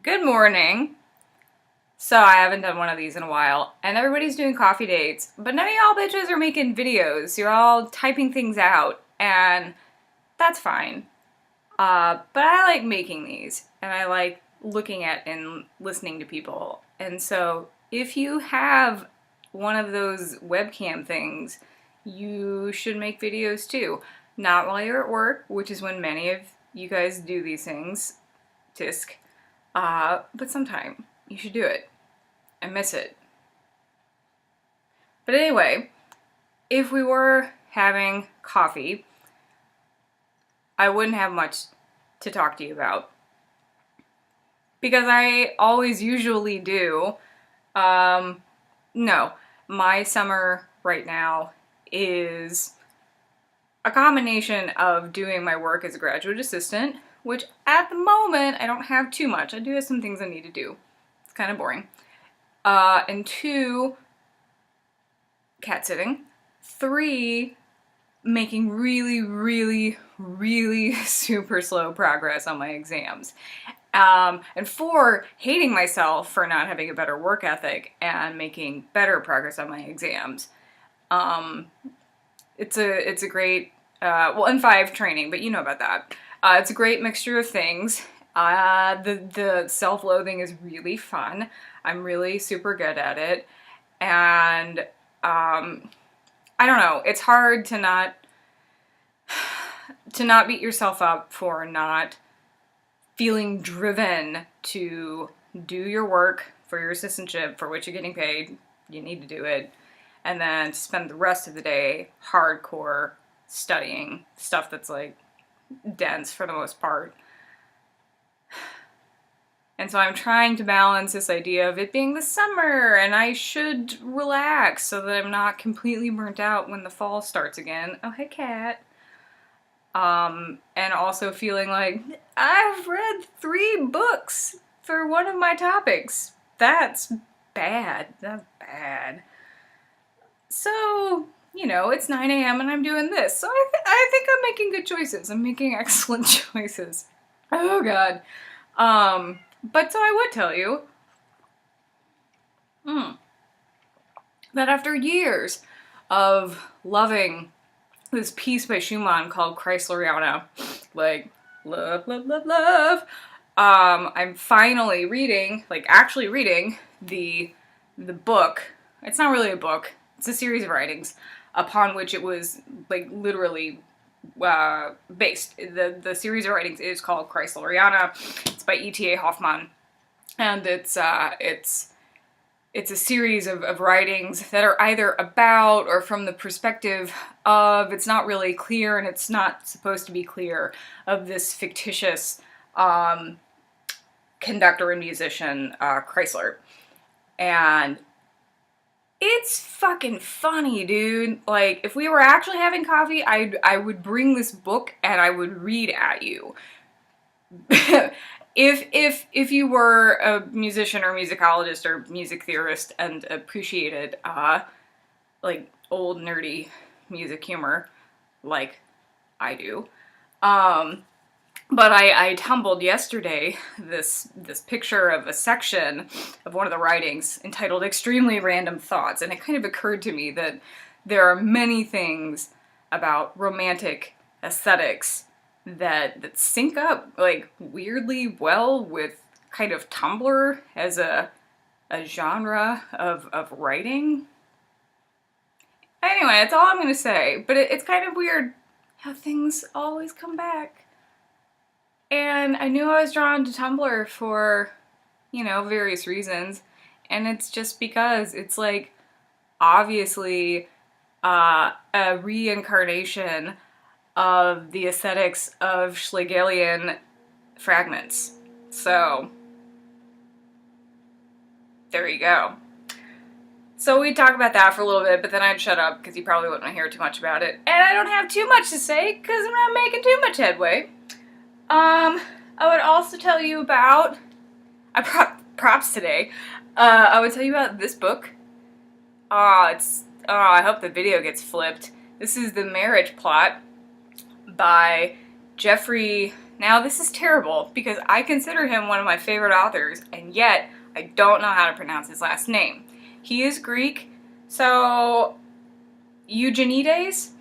Good morning. So I haven't done one of these in a while, and everybody's doing coffee dates, but none of y'all bitches are making videos. You're all typing things out, and that's fine. But I like making these, and I like looking at and listening to people. And so if you have one of those webcam things, you should make videos too. Not while you're at work, which is when many of you guys do these things, tisk. But sometime you should do it. I miss it. But anyway, if we were having coffee, I wouldn't have much to talk to you about. Because I always usually do. No, my summer right now is a combination of doing my work as a graduate assistant, which at the moment I don't have too much. I do have some things I need to do. It's kind of boring. And 2, cat sitting. 3, making really super slow progress on my exams. And 4, hating myself for not having a better work ethic and making better progress on my exams. It's a great, and 5, training, but you know about that. It's a great mixture of things. The self-loathing is really fun. I'm really super good at it. And, I don't know, it's hard to not beat yourself up for not feeling driven to do your work for your assistantship for which you're getting paid. You need to do it. And then spend the rest of the day hardcore studying stuff that's like dense for the most part. And so I'm trying to balance this idea of it being the summer and I should relax so that I'm not completely burnt out when the fall starts again. Oh, hey, cat. And also feeling like I've read 3 books for one of my topics. That's bad. That's bad. So, you know, it's 9 a.m. and I'm doing this. So I think I'm making good choices. I'm making excellent choices. Oh, God. But so I would tell you that after years of loving this piece by Schumann called Kreisleriana, like, love, I'm finally reading, actually reading the book. It's not really a book. It's a series of writings upon which it was, literally based. The series of writings is called Kreisleriana. It's by E.T.A. Hoffmann, and it's a series of writings that are either about or from the perspective of, it's not really clear and it's not supposed to be clear, of this fictitious conductor and musician, Chrysler. And it's fucking funny, dude. Like, if we were actually having coffee, I would bring this book and I would read at you. If you were a musician or musicologist or music theorist and appreciated, old nerdy music humor, like I do. But I tumbled yesterday this picture of a section of one of the writings entitled Extremely Random Thoughts, and it kind of occurred to me that there are many things about romantic aesthetics that sync up, weirdly well with kind of Tumblr as a genre of writing. Anyway, that's all I'm gonna say, but it's kind of weird how things always come back. And I knew I was drawn to Tumblr for, various reasons, and it's just because it's, obviously a reincarnation of the aesthetics of Schlegelian fragments. So, there you go. So we'd talk about that for a little bit, but then I'd shut up because you probably wouldn't hear too much about it. And I don't have too much to say because I'm not making too much headway. I would also tell you about, props today, I would tell you about this book. I hope the video gets flipped. This is The Marriage Plot by Jeffrey Now this is terrible because I consider him one of my favorite authors, and yet I don't know how to pronounce his last name. He is Greek, so Eugenides,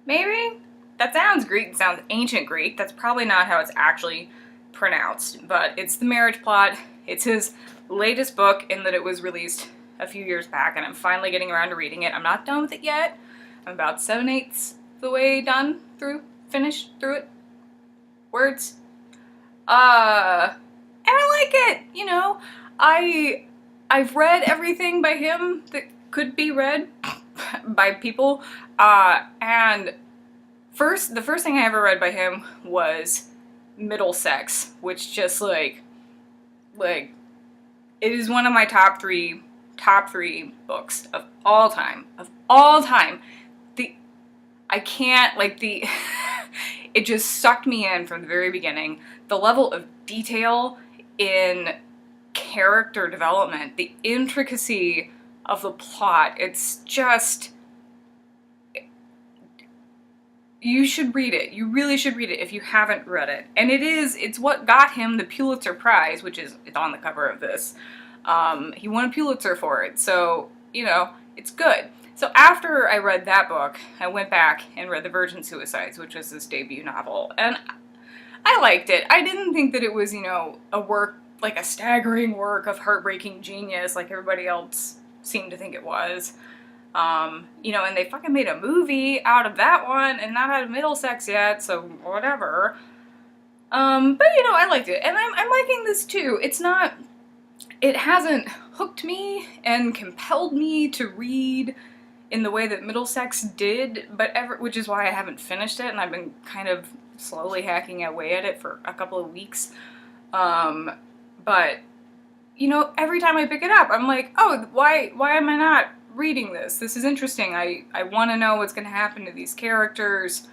maybe? That sounds Greek, it sounds ancient Greek. That's probably not how it's actually pronounced, but it's The Marriage Plot. It's his latest book in that it was released a few years back, and I'm finally getting around to reading it. I'm not done with it yet. I'm about 7/8 the way done finished through it. Words. And I like it, you know. I've read everything by him that could be read by people, and the first thing I ever read by him was Middlesex, which just like it is one of my top three books of all time. I can't, like, it just sucked me in from the very beginning. The level of detail in character development, the intricacy of the plot, it's just, you should read it. You really should read it if you haven't read it. And it's what got him the Pulitzer Prize, which is, it's on the cover of this. He won a Pulitzer for it, so, you know, it's good. So after I read that book, I went back and read The Virgin Suicides, which was his debut novel, and I liked it. I didn't think that it was, you know, a work, like a staggering work of heartbreaking genius like everybody else seemed to think it was. You know, and they fucking made a movie out of that one, and not out of Middlesex yet, so whatever. But, you know, I liked it, and I'm liking this too. It hasn't hooked me and compelled me to read in the way that Middlesex did, which is why I haven't finished it, and I've been kind of slowly hacking away at it for a couple of weeks. But, you know, every time I pick it up, I'm like, oh, why am I not reading this? This is interesting. I want to know what's going to happen to these characters.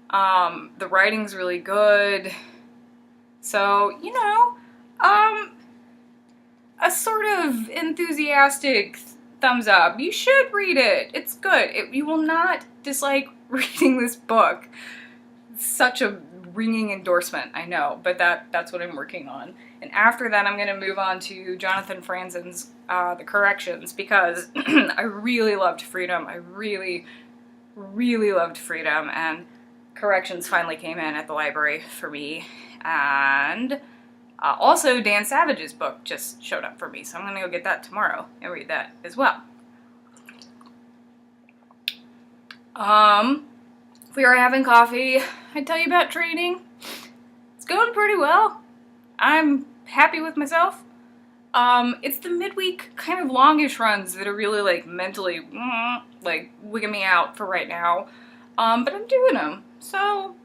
The writing's really good. So, you know, a sort of enthusiastic thumbs up. You should read it. It's good. You will not dislike reading this book. It's such a ringing endorsement, I know, but that's what I'm working on. And after that, I'm going to move on to Jonathan Franzen's The Corrections, because I really loved Freedom. I really, really loved Freedom, and Corrections finally came in at the library for me. And also, Dan Savage's book just showed up for me, so I'm going to go get that tomorrow and read that as well. If we were having coffee, I'd tell you about training. It's going pretty well. I'm happy with myself. It's the midweek kind of longish runs that are really, like, mentally, like, wigging me out for right now. But I'm doing them, so,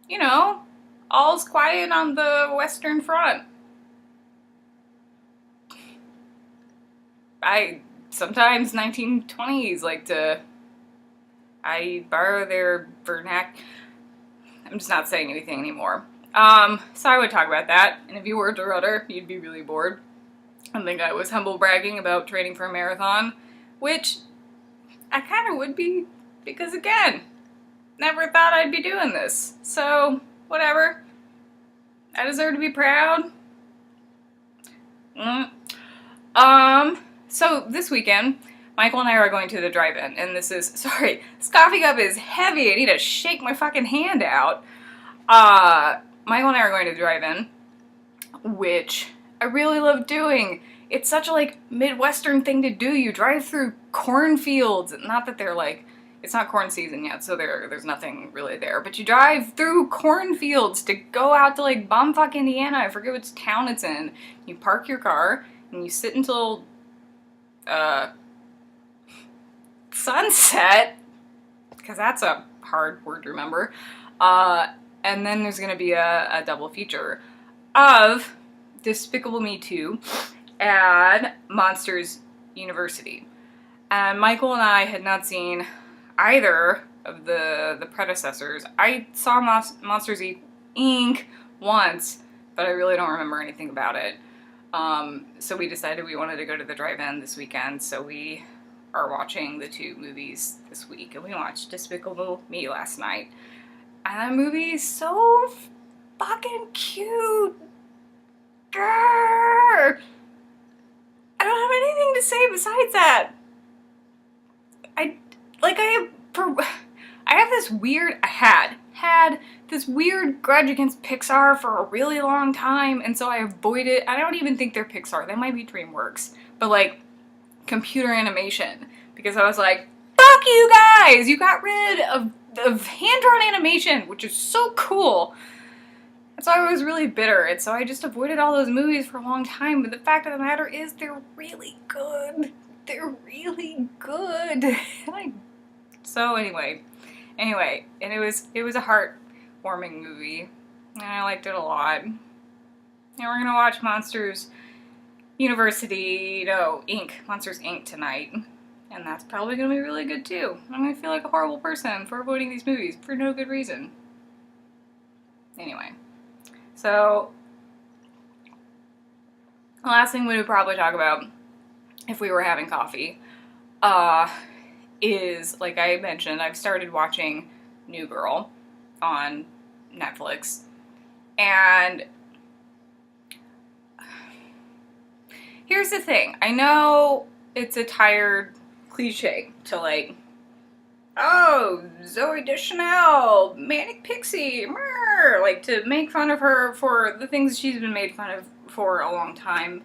you know, all's quiet on the Western Front. Sometimes 1920s like to, I borrow their vernacular. I'm just not saying anything anymore. So I would talk about that, and if you were to rudder, you'd be really bored. I think I was humble bragging about training for a marathon, which I kind of would be, because again, never thought I'd be doing this. So, whatever. I deserve to be proud. So this weekend, Michael and I are going to the drive-in, and this coffee cup is heavy. I need to shake my fucking hand out. Michael and I are going to the drive-in, which I really love doing. It's such a, like, Midwestern thing to do. You drive through cornfields. Not that they're, like, it's not corn season yet, so there's nothing really there. But you drive through cornfields to go out to, like, bumfuck Indiana. I forget which town it's in. You park your car, and you sit until sunset, because that's a hard word to remember. And then there's going to be a double feature of Despicable Me 2 and Monsters University. And Michael and I had not seen either of the predecessors. I saw Monsters Inc. once, but I really don't remember anything about it. So we decided we wanted to go to the drive-in this weekend, so we are watching the two movies this week, and we watched Despicable Me last night. And that movie is so fucking cute. Grr. I don't have anything to say besides that. I had this weird grudge against Pixar for a really long time, and so I avoided, I don't even think they're Pixar, they might be DreamWorks, but like computer animation, because I was like, fuck you guys, you got rid of hand-drawn animation, which is so cool. And so I was really bitter, and so I just avoided all those movies for a long time, but the fact of the matter is they're really good. They're really good. So anyway, and it was a heartwarming movie, and I liked it a lot. And we're gonna watch Monsters Inc. tonight, and that's probably gonna be really good too. I'm gonna feel like a horrible person for avoiding these movies for no good reason. Anyway, so the last thing we would probably talk about if we were having coffee is, like I mentioned, I've started watching New Girl on Netflix, and here's the thing. I know it's a tired cliche to like, oh, Zooey Deschanel, Manic Pixie, like to make fun of her for the things she's been made fun of for a long time.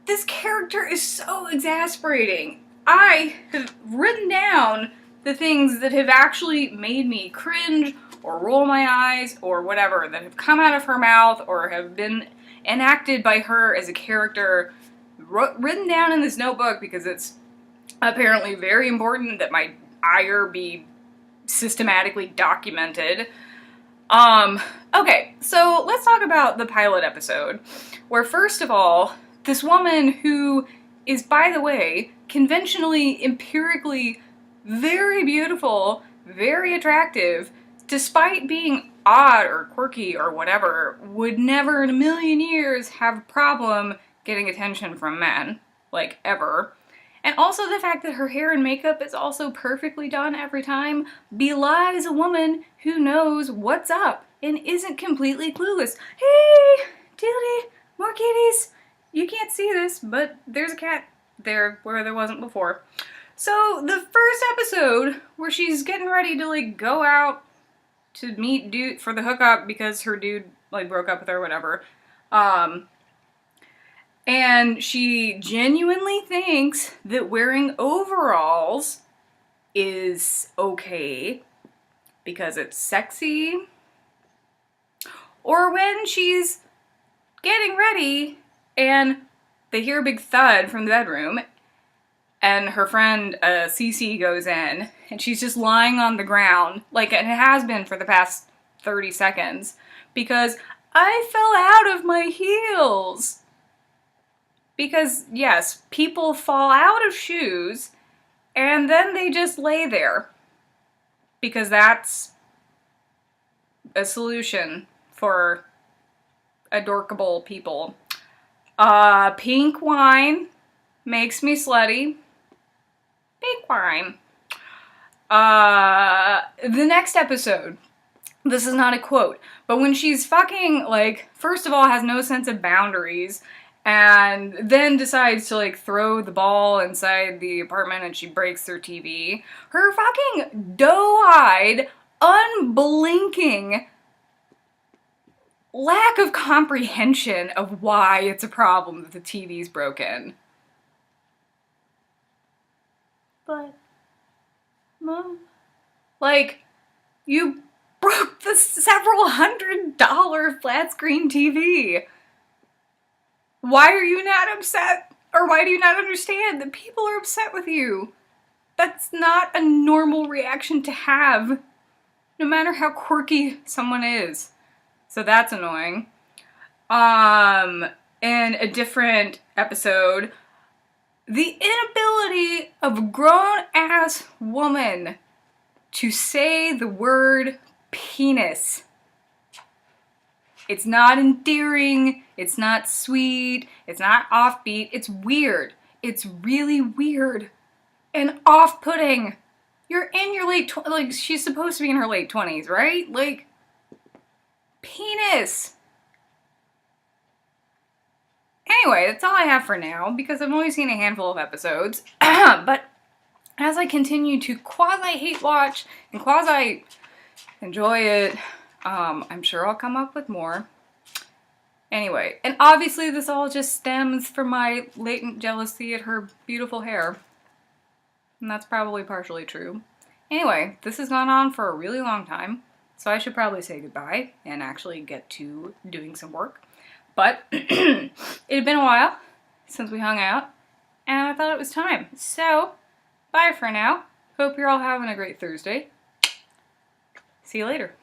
This character is so exasperating. I have written down the things that have actually made me cringe or roll my eyes or whatever, that have come out of her mouth or have been enacted by her as a character, written down in this notebook because it's apparently very important that my ire be systematically documented. Okay, so let's talk about the pilot episode, where first of all, this woman who is, by the way, conventionally, empirically very beautiful, very attractive, despite being odd or quirky or whatever, would never in a million years have a problem getting attention from men, like ever. And also the fact that her hair and makeup is also perfectly done every time belies a woman who knows what's up and isn't completely clueless. Hey, Tildy, more kitties. You can't see this, but there's a cat there where there wasn't before. So the first episode where she's getting ready to like go out to meet dude for the hookup because her dude like broke up with her or whatever. And she genuinely thinks that wearing overalls is okay because it's sexy. Or when she's getting ready and they hear a big thud from the bedroom and her friend Cece goes in and she's just lying on the ground, like it has been for the past 30 seconds, because I fell out of my heels. Because, yes, people fall out of shoes and then they just lay there. Because that's a solution for adorkable people. Pink wine makes me slutty. Pink wine. The next episode, this is not a quote, but when she's fucking, like, first of all has no sense of boundaries, and then decides to, like, throw the ball inside the apartment and she breaks their TV. Her fucking doe-eyed, unblinking lack of comprehension of why it's a problem that the TV's broken. But, Mom, like, you broke the several $100 flat screen TV. Why are you not upset? Or why do you not understand that people are upset with you? That's not a normal reaction to have, no matter how quirky someone is. So that's annoying. In a different episode, the inability of a grown-ass woman to say the word penis. It's not endearing, it's not sweet, it's not offbeat, it's weird. It's really weird and off-putting. You're in your late like, she's supposed to be in her late 20s, right? Like, penis. Anyway, that's all I have for now, because I've only seen a handful of episodes. But as I continue to quasi-hate watch and quasi-enjoy it, I'm sure I'll come up with more. Anyway, and obviously this all just stems from my latent jealousy at her beautiful hair. And that's probably partially true. Anyway, this has gone on for a really long time, so I should probably say goodbye and actually get to doing some work. But it had been a while since we hung out, and I thought it was time. So, bye for now. Hope you're all having a great Thursday. See you later.